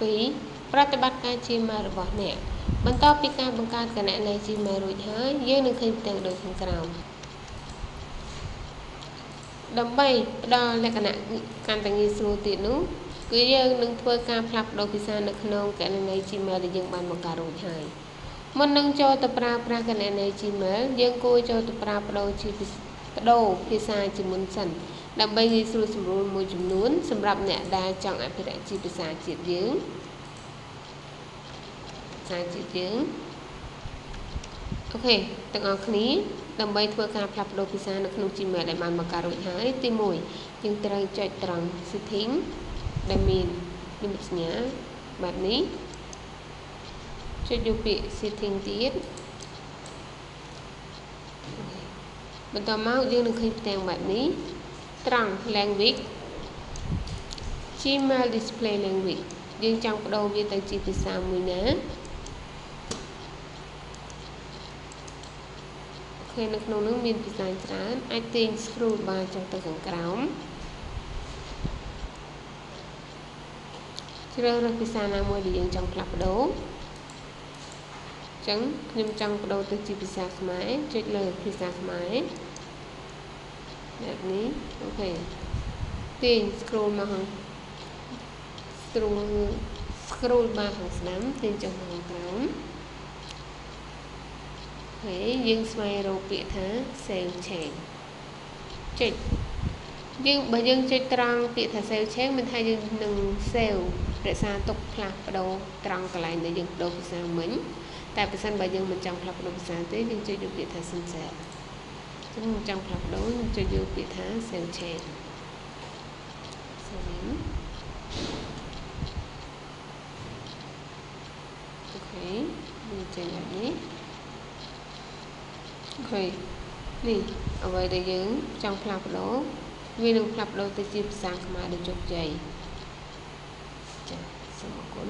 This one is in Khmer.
2. ប្រតិបត្តិការ Gmail របស់អ្នកបន្ទាប់ពីការបង្កើតគណនី Gmail រួចហើយយើងនឹងឃើញផ្ទាំងដូចខាងក្រោមដើម្បីផ្ដល់លក្ខណៈកាន់តែងាយស្រួលទៀតនោះគឺយើងនឹងធ្វើការផ្លាស់ប្ដូរភាសានៅក្នុងគណនី Gmail ដែលយើងបានបង្កើតរួចហើយមុននឹងចូលទៅប្រើប្រាស់គណនី Gmail យើងគួរចូលទៅប្រើបដូរភាសាជាមុនសិនដើម្បីងាយស្រួលសម្រួលមួយចំនួនសម្រាប់អ្នកដែលចង់អភិរក្សជាភាសាជាតិយើងអូខេទាំងអស់គ្នាដើម្បីធ្វើការផ្លាស់ប្ដូរភាសានៅក្នុង Gmail ដែលបានបង្កើតរួចហើយទី1យើងត្រូវចុចត្រង់ setting ដែលមាននិមិត្តសញ្ញាបែបនេះចុចយកពាក្យ setting ទៀតបន្តមកយើងនឹងឃើញផ្ទាំងបែបនេះត្រង់ language Gmail display language យើងចង់បដូរវាទៅជាភាសាមួយណានៅក្នុងនោះមានភាសាច្រើនអាចទាញ scroll bar ចុះទៅខាងក្រោមជ្រើសរើសភាសាណាមួយដែលយើងចង់ផ្លាស់ប្ដូរអញ្ចឹងខ្ញុំចង់បដូរទៅជាភាសាខ្មែរចុចលើភាសាខ្មែរแบบนี้អូខេទាញ scroll មកខាងscroll bar ខាងស្ដាំទាញចុះមកខាងក្រោមហើយយើងស្វែងរកពាក្យថា save change ចុចបើយើងចុចត្រង់ពាក្យថា save change មានថាយើងនឹង save រក្សាទុកផ្លាស់ប្ដូរត្រង់កន្លែងដែលយើងបដូរភាសាមិញតែបើសិនបើយើងមិនចង់ផ្លាស់ប្ដូរភាសាទេយើងចុចយកពាក្យថា sincere ចឹងមិនចង់ផ្លាស់ប្ដូរយើងចុចយកពាក្យថា save change អូខេយើងចេញបែបនេះឃើញនេះអ្វីដែលយើងចង់ផ្លាស់ប្ដូរវានឹងផ្លាស់ប្ដូរទៅជាភាសាខ្មែរដោយជោគជ័យចា៎សូមអរគុណ